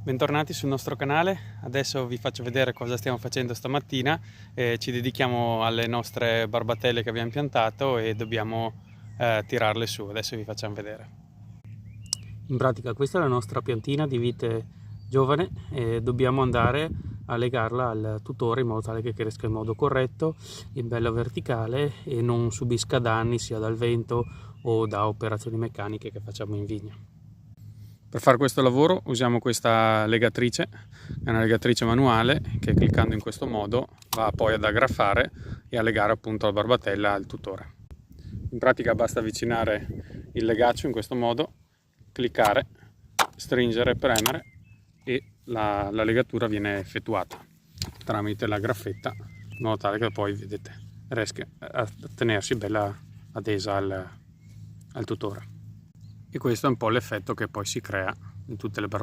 Bentornati sul nostro canale. Adesso vi faccio vedere cosa stiamo facendo stamattina. Ci dedichiamo alle nostre barbatelle che abbiamo piantato e dobbiamo tirarle su. Adesso vi facciamo vedere. In pratica questa è la nostra piantina di vite giovane e dobbiamo andare a legarla al tutore in modo tale che cresca in modo corretto, in bella verticale e non subisca danni sia dal vento o da operazioni meccaniche che facciamo in vigna. Per fare questo lavoro usiamo questa legatrice, è una legatrice manuale che cliccando in questo modo va poi ad aggraffare e a legare appunto la barbatella al tutore. In pratica basta avvicinare il legaccio in questo modo, cliccare, stringere, premere e la legatura viene effettuata tramite la graffetta in modo tale che poi vedete riesca a tenersi bella adesa al tutore. E questo è un po' l'effetto che poi si crea in tutte le barbatelle.